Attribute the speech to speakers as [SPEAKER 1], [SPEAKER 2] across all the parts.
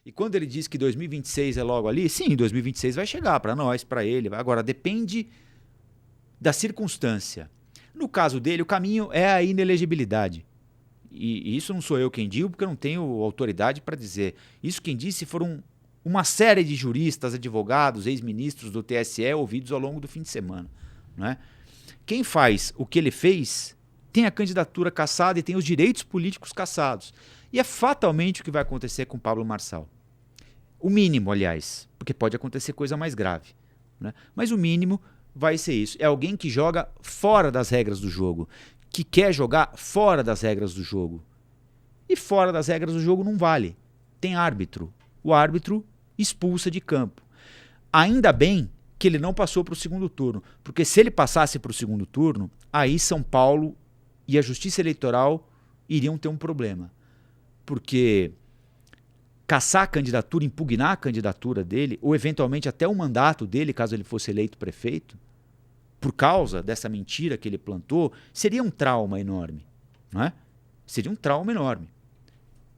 [SPEAKER 1] E quando ele diz que 2026 é logo ali, sim, 2026 vai chegar para nós, para ele. Agora, depende da circunstância. No caso dele, o caminho é a inelegibilidade. E isso não sou eu quem digo, porque eu não tenho autoridade para dizer. Isso quem disse foram uma série de juristas, advogados, ex-ministros do TSE ouvidos ao longo do fim de semana. Não é? Quem faz o que ele fez tem a candidatura cassada e tem os direitos políticos cassados. E é fatalmente o que vai acontecer com Pablo Marçal. O mínimo, aliás, porque pode acontecer coisa mais grave. Né? Mas o mínimo vai ser isso. É alguém que joga fora das regras do jogo, que quer jogar fora das regras do jogo. E fora das regras do jogo não vale. Tem árbitro. O árbitro expulsa de campo. Ainda bem que ele não passou para o segundo turno, porque se ele passasse para o segundo turno, aí São Paulo e a Justiça Eleitoral iriam ter um problema. Porque cassar a candidatura, impugnar a candidatura dele, ou eventualmente até o mandato dele, caso ele fosse eleito prefeito, por causa dessa mentira que ele plantou, seria um trauma enorme. Não é? Seria um trauma enorme.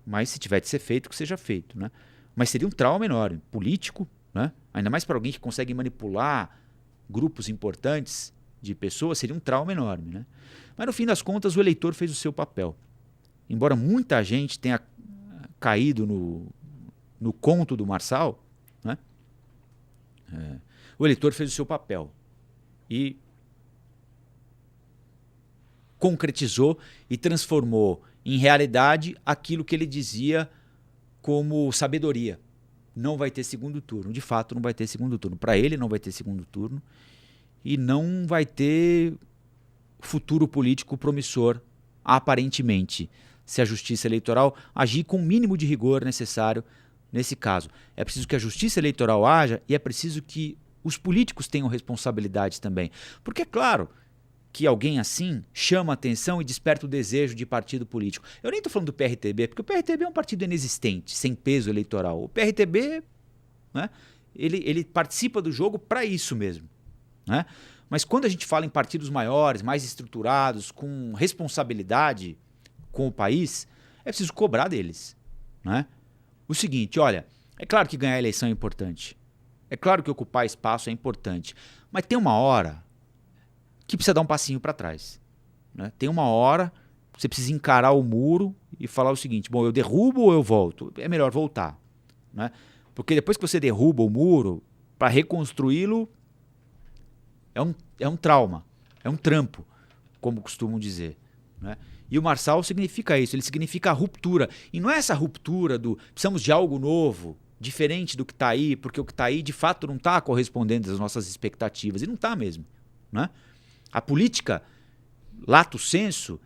[SPEAKER 1] Mas se tiver de ser feito, que seja feito. Né? Mas seria um trauma enorme, político, né? Ainda mais para alguém que consegue manipular grupos importantes de pessoas, seria um trauma enorme. Né? Mas no fim das contas, o eleitor fez o seu papel. Embora muita gente tenha caído no conto do Marçal, né? O eleitor fez o seu papel e concretizou e transformou em realidade aquilo que ele dizia como sabedoria. Não vai ter segundo turno. De fato, não vai ter segundo turno. Para ele, não vai ter segundo turno e não vai ter futuro político promissor, aparentemente, se a Justiça Eleitoral agir com o mínimo de rigor necessário nesse caso. É preciso que a Justiça Eleitoral haja e é preciso que os políticos tenham responsabilidades também. Porque é claro que alguém assim chama a atenção e desperta o desejo de partido político. Eu nem estou falando do PRTB, porque o PRTB é um partido inexistente, sem peso eleitoral. O PRTB, né, ele participa do jogo para isso mesmo. Né? Mas quando a gente fala em partidos maiores, mais estruturados, com responsabilidade com o país, é preciso cobrar deles. Né? O seguinte, olha, é claro que ganhar a eleição é importante. É claro que ocupar espaço é importante. Mas tem uma hora que precisa dar um passinho para trás. Né? Tem uma hora que você precisa encarar o muro e falar o seguinte, bom, eu derrubo ou eu volto? É melhor voltar. Né? Porque depois que você derruba o muro, para reconstruí-lo é um trauma, é um trampo, como costumam dizer. Né? E o Marçal significa isso, ele significa a ruptura. E não é essa ruptura do precisamos de algo novo, diferente do que está aí, porque o que está aí de fato não está correspondendo às nossas expectativas. E não está mesmo. Né? A política, lato sensu,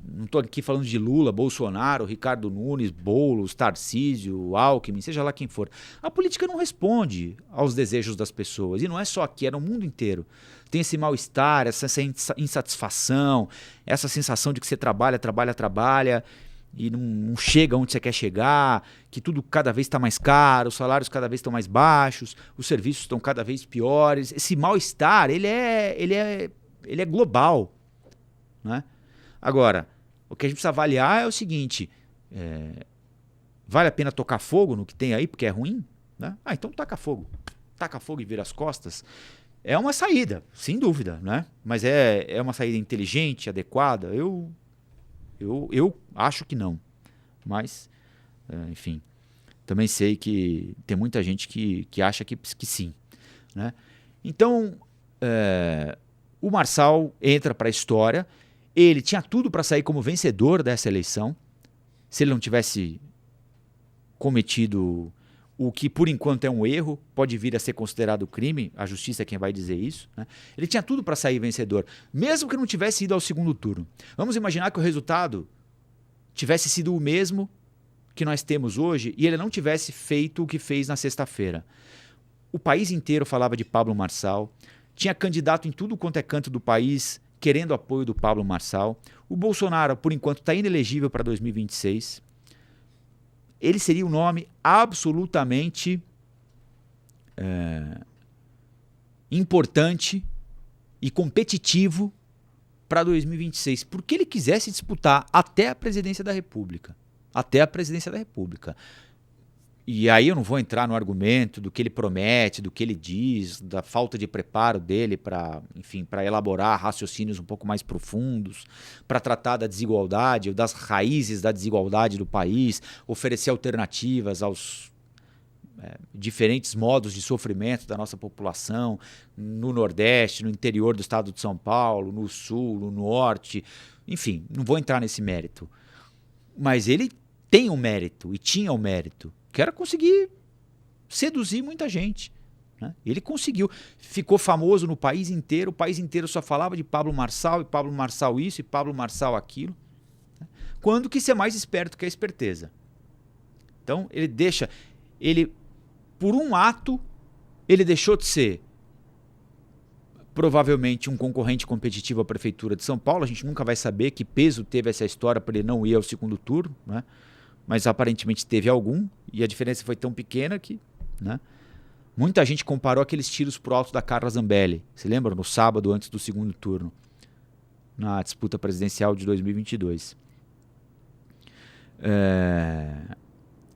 [SPEAKER 1] não estou aqui falando de Lula, Bolsonaro, Ricardo Nunes, Boulos, Tarcísio, Alckmin, seja lá quem for. A política não responde aos desejos das pessoas. E não é só aqui, é no mundo inteiro. Tem esse mal-estar, essa insatisfação, essa sensação de que você trabalha e não chega onde você quer chegar, que tudo cada vez está mais caro, os salários cada vez estão mais baixos, os serviços estão cada vez piores. Esse mal-estar, ele é global. Né? Agora, o que a gente precisa avaliar é o seguinte, vale a pena tocar fogo no que tem aí porque é ruim? Né? Então taca fogo e vira as costas. É uma saída, sem dúvida, né? Mas é uma saída inteligente, adequada? Eu acho que não. Mas, enfim, também sei que tem muita gente que acha que sim. Né? Então, o Marçal entra para a história. Ele tinha tudo para sair como vencedor dessa eleição, se ele não tivesse cometido o que por enquanto é um erro, pode vir a ser considerado crime, a justiça é quem vai dizer isso. Né? Ele tinha tudo para sair vencedor, mesmo que não tivesse ido ao segundo turno. Vamos imaginar que o resultado tivesse sido o mesmo que nós temos hoje e ele não tivesse feito o que fez na sexta-feira. O país inteiro falava de Pablo Marçal, tinha candidato em tudo quanto é canto do país querendo apoio do Pablo Marçal. O Bolsonaro, por enquanto, está inelegível para 2026. Ele seria um nome absolutamente importante e competitivo para 2026, porque ele quisesse disputar até a presidência da República. Até a presidência da República. E aí eu não vou entrar no argumento do que ele promete, do que ele diz, da falta de preparo dele para, enfim, para elaborar raciocínios um pouco mais profundos, para tratar da desigualdade, das raízes da desigualdade do país, oferecer alternativas aos diferentes modos de sofrimento da nossa população no Nordeste, no interior do estado de São Paulo, no Sul, no Norte, enfim, não vou entrar nesse mérito. Mas ele tem um mérito e tinha um mérito, que era conseguir seduzir muita gente. Né? Ele conseguiu, ficou famoso no país inteiro, o país inteiro só falava de Pablo Marçal, e Pablo Marçal isso, e Pablo Marçal aquilo. Né? Quando quis ser mais esperto que a esperteza. Então, por um ato, ele deixou de ser provavelmente um concorrente competitivo à Prefeitura de São Paulo. A gente nunca vai saber que peso teve essa história para ele não ir ao segundo turno, né? Mas aparentemente teve algum, e a diferença foi tão pequena que, né? Muita gente comparou aqueles tiros pro alto da Carla Zambelli, se lembra? No sábado antes do segundo turno, na disputa presidencial de 2022.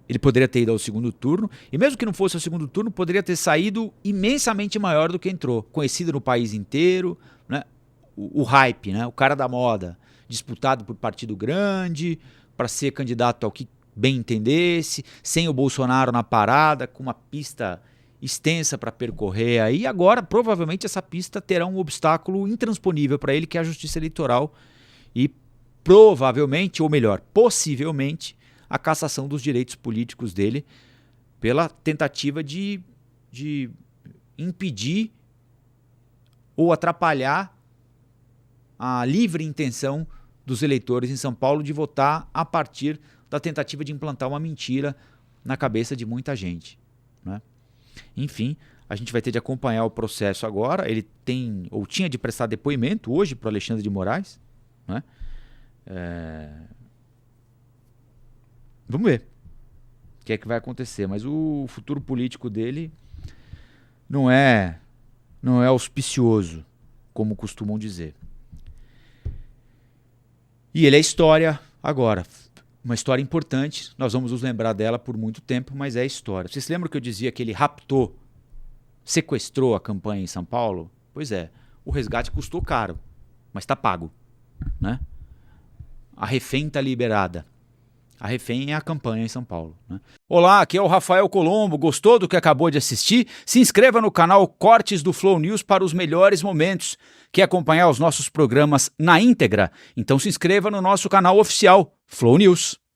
[SPEAKER 1] Ele poderia ter ido ao segundo turno, e mesmo que não fosse ao segundo turno, poderia ter saído imensamente maior do que entrou, conhecido no país inteiro, né? O hype, né? O cara da moda, disputado por partido grande, para ser candidato ao que bem entendesse, sem o Bolsonaro na parada, com uma pista extensa para percorrer aí. Agora, provavelmente, essa pista terá um obstáculo intransponível para ele, que é a Justiça Eleitoral, e provavelmente, ou melhor, possivelmente, a cassação dos direitos políticos dele pela tentativa de impedir ou atrapalhar a livre intenção dos eleitores em São Paulo de votar a partir da tentativa de implantar uma mentira na cabeça de muita gente. Né? Enfim, a gente vai ter de acompanhar o processo agora. Ele tem, ou tinha de prestar depoimento hoje para o Alexandre de Moraes. Né? Vamos ver o que é que vai acontecer. Mas o futuro político dele não é auspicioso, como costumam dizer. E ele é história agora. Uma história importante. Nós vamos nos lembrar dela por muito tempo, mas é história. Vocês se lembram que eu dizia que ele raptou, sequestrou a campanha em São Paulo? Pois é. O resgate custou caro, mas está pago. Né? A refém está liberada. A refém é a campanha em São Paulo. Né? Olá, aqui é o Rafael Colombo. Gostou do que acabou de assistir? Se inscreva no canal Cortes do Flow News para os melhores momentos. Quer acompanhar os nossos programas na íntegra? Então se inscreva no nosso canal oficial, Flow News.